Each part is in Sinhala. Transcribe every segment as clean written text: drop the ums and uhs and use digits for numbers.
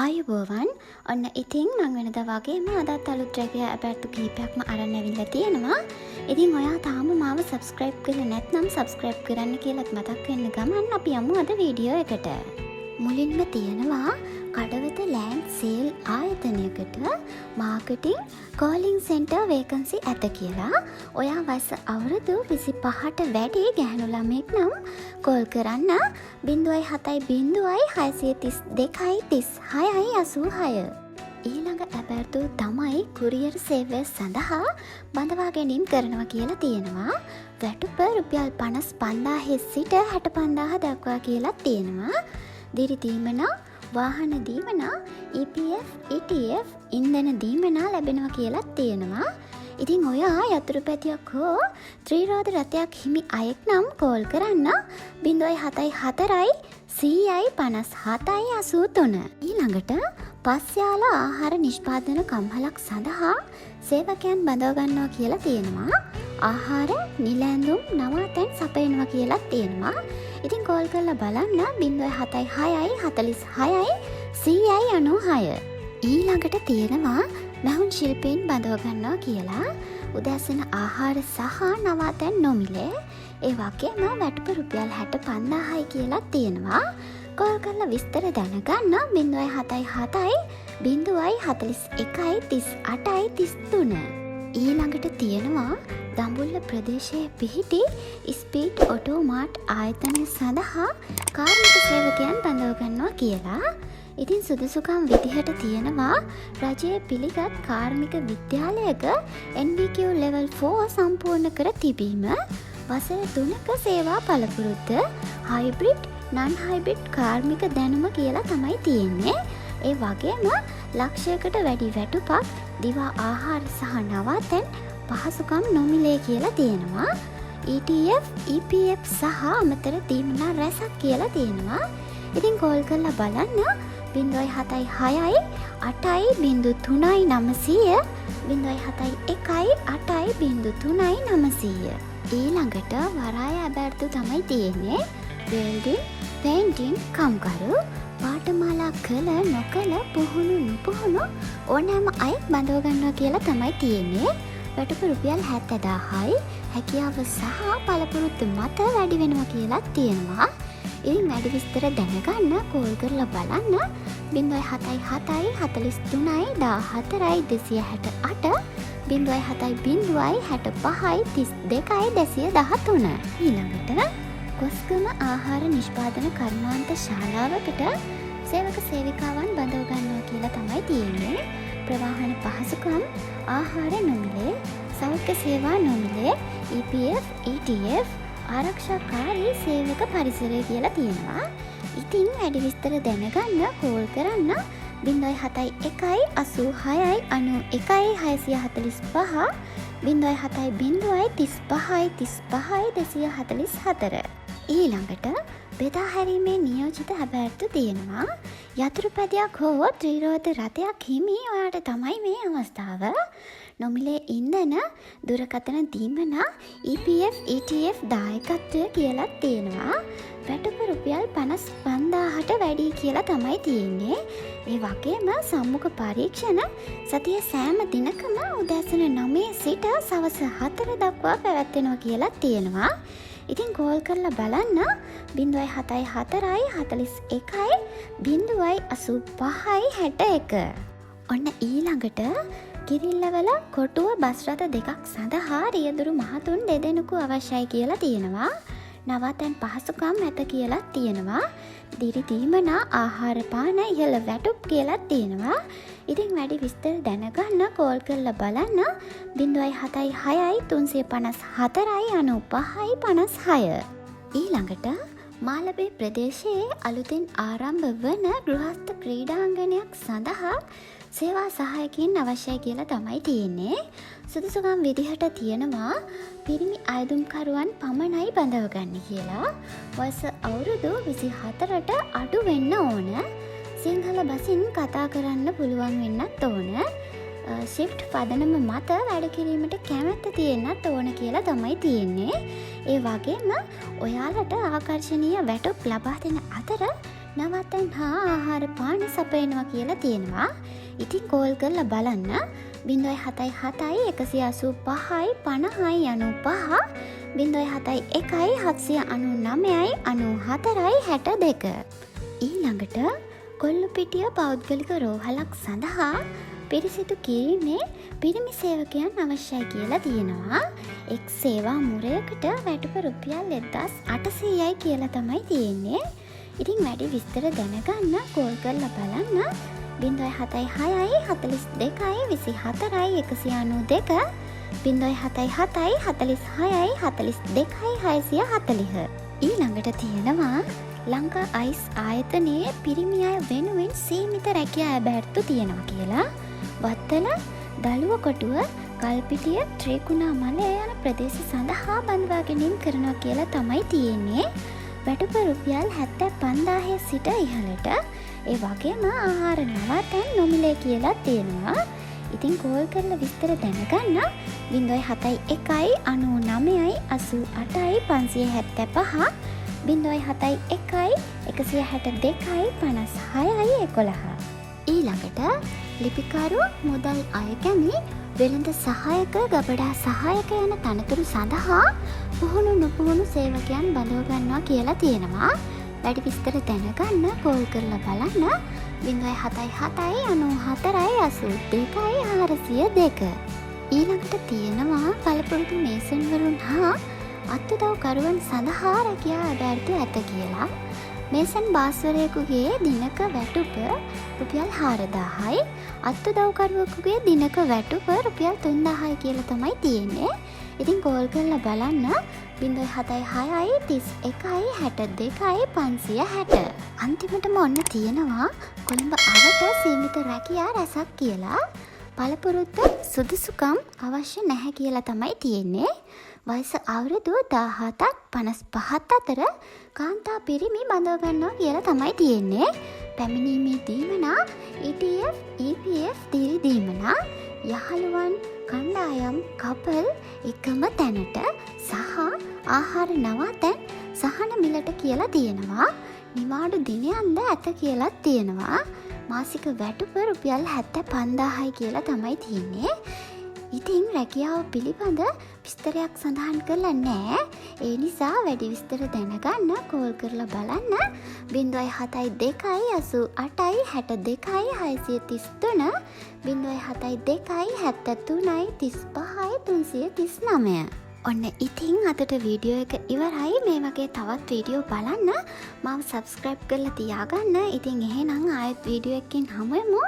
ආයුබෝවන්. ඔන්න ඉතින් මං වෙනදා වගේම අදත් අලුත් රැගය ඇපැත්තු කිහිපයක්ම අරන් ඇවිල්ලා තියෙනවා. ඉතින් ඔයා තාම මාව සබ්ස්ක්‍රයිබ් කරලා නැත්නම් සබ්ස්ක්‍රයිබ් කරන්න කියලාත් මතක් වෙන්න ගමන් අපි යමු අද වීඩියෝ එකට. මුලින්ම තියෙනවා කඩවත ලෑන්ඩ් සේල් ආයතනයකට මාකටිං කෝලිං සෙන්ටර් වේකන්සි ඇත කියලා. ඔයා වයස අවුරුදු 25ට වැඩි ගැහැණු ළමයෙක් නම් කෝල් කරන්න 0.70632.3686. ඊළඟ ඇබැර්තු තමයි කුරියර් සේවය සඳහා බඳවා ගැනීම කරනවා කියලා තියෙනවා. වැටුප රුපියල් 55,000 සිට 65,000 දක්වා කියලා තියෙනවා. දිරි දීමනා, වාහන දීමනා, EPF, ETF, ඉන්ධන දීමනා ලැබෙනවා කියලා තියෙනවා. ඉතින් ඔයා යතුරු පැතියක් හෝ ත්‍රිරෝද රථයක් හිමි අයෙක් නම් කෝල් කරන්න 074 100 57 83. ඊළඟට පස්යාල ආහාර නිෂ්පාදන කම්හලක් සඳහා සේවකයන් බඳව ගන්නවා කියලා තියෙනවා. ආහාර නිලැඳුම් නවාතැන් සපයනවා කියලා තියෙනවා. ඉතින් කෝල් කරලා බලන්න 076 46 196. ඊළඟට තියෙනවා මැහුන් ශිල්පීන් බඳව ගන්නවා කියලා. උදෑසන ආහාර සහ නවාතැන් නොමිලේ. ඒ වගේම වැටුප රුපියල් 65,000යි කියලා තියෙනවා. කෝල් කරලා විස්තර දැනගන්න 077 041 38 33. ඊළඟට තියෙනවා දඹුල්ල ප්‍රදේශයේ පිහිටි ස්පීඩ් ඔටෝමාට් ආයතනය සඳහා කාර්මික සේවකයන් බඳව ගන්නවා කියලා. ඉතින් සුදුසුකම් විදිහට තියෙනවා රජයේ පිළිගත් කාර්මික විද්‍යාලයක NVQ level 4 සම්පූර්ණ කර තිබීම, වසර 3ක සේවා පළපුරුද්ද, හයිබ්‍රිඩ් නන් හයිබ්‍රිඩ් කාර්මික දැනුම කියලා තමයි තියෙන්නේ. ඒ වගේම ලක්ෂයකට වැඩි වැටුපක්, දිවා ආහාර සහ නවාතැන් පහසුකම් නොමිලේ කියලා තියෙනවා. ETF, EPF සහ අමතර දීමනා රැසක් කියලා තියෙනවා. ඉතින් කෝල් කරලා බලන්න 076 8 03 900 071 8 03 900. ඊළඟට වරාය ඇබැර්තු තමයි තියෙන්නේ. වෙල්ඩින්, පේන්ටින් කම්කරු, පාඨමාලා කළ නොකළ පුහුණු නුපුහුණු ඕනෑම අයෙක් බඳව ගන්නවා කියලා තමයි තියෙන්නේ. වැටුප රුපියල් 70,000යි. හැකියාව සහ පළපුරුද්ද මත වැඩි වෙනවා කියලා තියෙනවා. ඉතින් වැඩි විස්තර දැනගන්න කෝල් කරලා බලන්න 077 43 14 268 070 65 32 213. ඊළඟට කොස්ගම ආහාර නිෂ්පාදන කර්මාන්ත ශාලාවකට සේවක සේවිකාවන් බඳව ගන්නවා කියලා තමයි තියෙන්නේ. ප්‍රවාහන පහසුකම්, ආහාර නොමිලේ, සෞඛ්‍ය සේවා නොමිලේ, EPF, ETF, ආරක්ෂාකාරී සේවක පරිසරය කියලා තියෙනවා. ඉතින් වැඩි විස්තර දැනගන්න කෝල් කරන්න 071 86 91 645 070 35 35 244. ඊළඟට බෙදා හැරීමේ නියෝජිත හැබැර්තු තියෙනවා. යතුරු පැදියක් හෝ ත්‍රිරෝද රථයක් හිමි ඔයාට තමයි මේ අවස්ථාව. නොමිලේ ඉන්ධන, දුරකථන දීමනා, EPF, ETF දායකත්වය කියලා තියෙනවා. වැටුප රුපියල් 55,000ට වැඩි කියලා තමයි තියෙන්නේ. ඒ වගේම සම්මුඛ පරීක්ෂණ සතිය සෑම දිනකම උදෑසන 9 සිට සවස 4 දක්වා පැවැත්වෙනවා කියලා තියෙනවා. ඉතින් කෝල් කරලා බලන්න 074 41 085 61. ඔන්න ඊළඟට කිරිල්ලවල කොටුව බස් රථ දෙකක් සඳහා රියදුරු මහතුන් දෙදෙනෙකු අවශ්‍යයි කියලා තියෙනවා. නවාතැන් පහසුකම් ඇත කියලා තියෙනවා. දිරි දීමනා, ආහාර පාන ඉහළ වැටුප් කියලා තියෙනවා. ඉතින් වැඩි විස්තර දැනගන්න කෝල් කරලා බලන්න 076 354 95 56. ඊළඟට මාලබේ ප්‍රදේශයේ අලුතින් ආරම්භ වන ගෘහස්ත ක්‍රීඩාංගණයක් සඳහා සේවා සහායකින් අවශ්‍යයි කියලා තමයි තියෙන්නේ. සුදුසුකම් විදිහට තියෙනවා පිරිමි අයදුම්කරුවන් පමණයි බඳව ගන්න කියලා. වයස අවුරුදු 24ට අඩු වෙන්න ඕන. සිංහල බසින් කතා කරන්න පුළුවන් වෙන්නත් ඕන. ශිෆ්ට් පදනම මත වැඩ කිරීමට කැමැත්ත තියෙන්නත් ඕන කියලා තමයි තියෙන්නේ. ඒ වගේම ඔයාලට ආකර්ශනීය වැටුප් ලබා දෙන අතර නවතන් හා ආහාර පාන සපයනවා කියලා තියෙනවා. ඉතින් කෝල් කරලා බලන්න 077 195 50 95 071 799 ඊළඟට කොල්ලුපිටිය පෞද්ගලික රෝහලක් සඳහා පිරිසිදු කිරීමේ පිරිමි සේවකයන් අවශ්‍යයි කියලා තියෙනවා. එක් සේවා මුරයකට වැටුප රුපියල් 1800යි කියලා තමයි තියෙන්නේ. ඉතින් වැඩි විස්තර දැනගන්න කෝල් කරලා බලන්න 076 42 24 192 077 46 42 640. ඊළඟට තියෙනවා ලංකා අයිස් ආයතනයේ පිරිමි අය වෙනුවෙන් සීමිත රැකියා ඇබෑර්තු තියෙනවා කියලා. වත්තල දළුව කොටුව කල්පිටිය ත්‍රිකුණාමලය යන ප්‍රදේශ සඳහා බඳවා ගැනීම කරනවා කියලා තමයි තියෙන්නේ. වැටුප රුපියල් 75,000 සිට ඉහළට. ඒ වගේම ආහාර නවතන් නොමිලේ කියලා තියෙනවා. ඉතින් කෝල් කරලා විස්තර දැනගන්න 071 99 88 575 071 162 56 11. ඊළඟට ලිපිකරු මුදල් අයකැමි වෙළඳ සහායක ගබඩා සහායක යන තනතුරු සඳහා පුහුණු නොපුහුණු සේවකයන් බඳව ගන්නවා කියලා තියෙනවා. වැඩි විස්තර දැනගන්න කෝල් කරලා බලන්න 077 94 82 ඊළඟට තියෙනවා පළපුරුදු මේසන්වරුන් හා අත්උදව්කරුවන් සඳහා රැකියා ඇබෑර්තු ඇත කියලා. මේසන් බාස්වරයෙකුගේ දිනක වැටුප රුපියල් 4,000යි අත්උදව්කරුවෙකුගේ දිනක වැටුප රුපියල් 3,000යි කියලා තමයි තියෙන්නේ. ඉතින් කෝල් කරලා බලන්න 076 31 62 560. අන්තිමටම ඔන්න තියෙනවා කොළඹ අවට සීමිත රැකියා රැසක් කියලා. පළපුරුද්ද සුදුසුකම් අවශ්‍ය නැහැ කියලා තමයි තියෙන්නේ. වයස අවුරුදු 17ක් 55ත් අතර කාන්තා පිරිමි බඳව ගන්නවා කියලා තමයි තියෙන්නේ. පැමිණීමේ දීමනා ETF, EPF දිරි දීමනා යහළුවන් කණ්ඩායම් කපල් එකම තැනට සහ ආහාර නවතැන් සහන මිලට කියලා තියෙනවා. නිවාඩු දිනයන්ද ඇත කියලා තියෙනවා. මාසික වැටුප රුපියල් 75,000යි කියලා තමයි තියෙන්නේ. ඉතින් රැකියාව පිළිබඳ විස්තරයක් සඳහන් කරලා නෑ. ඒ නිසා වැඩි විස්තර දැනගන්න කෝල් කරලා බලන්න 072 88 62 633 072 73 35 339. ඔන්න ඉතින් අදට වීඩියෝ එක ඉවරයි. මේ වගේ තවත් වීඩියෝ බලන්න මාව සබස්ක්‍රයිබ් කරලා තියාගන්න. ඉතින් එහෙනම් ආයෙත් වීඩියෝ එකකින් හමුවෙමු.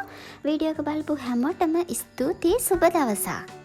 වීඩියෝ එක බලපු හැමෝටම ස්තුතියි. සුබ දවසක්.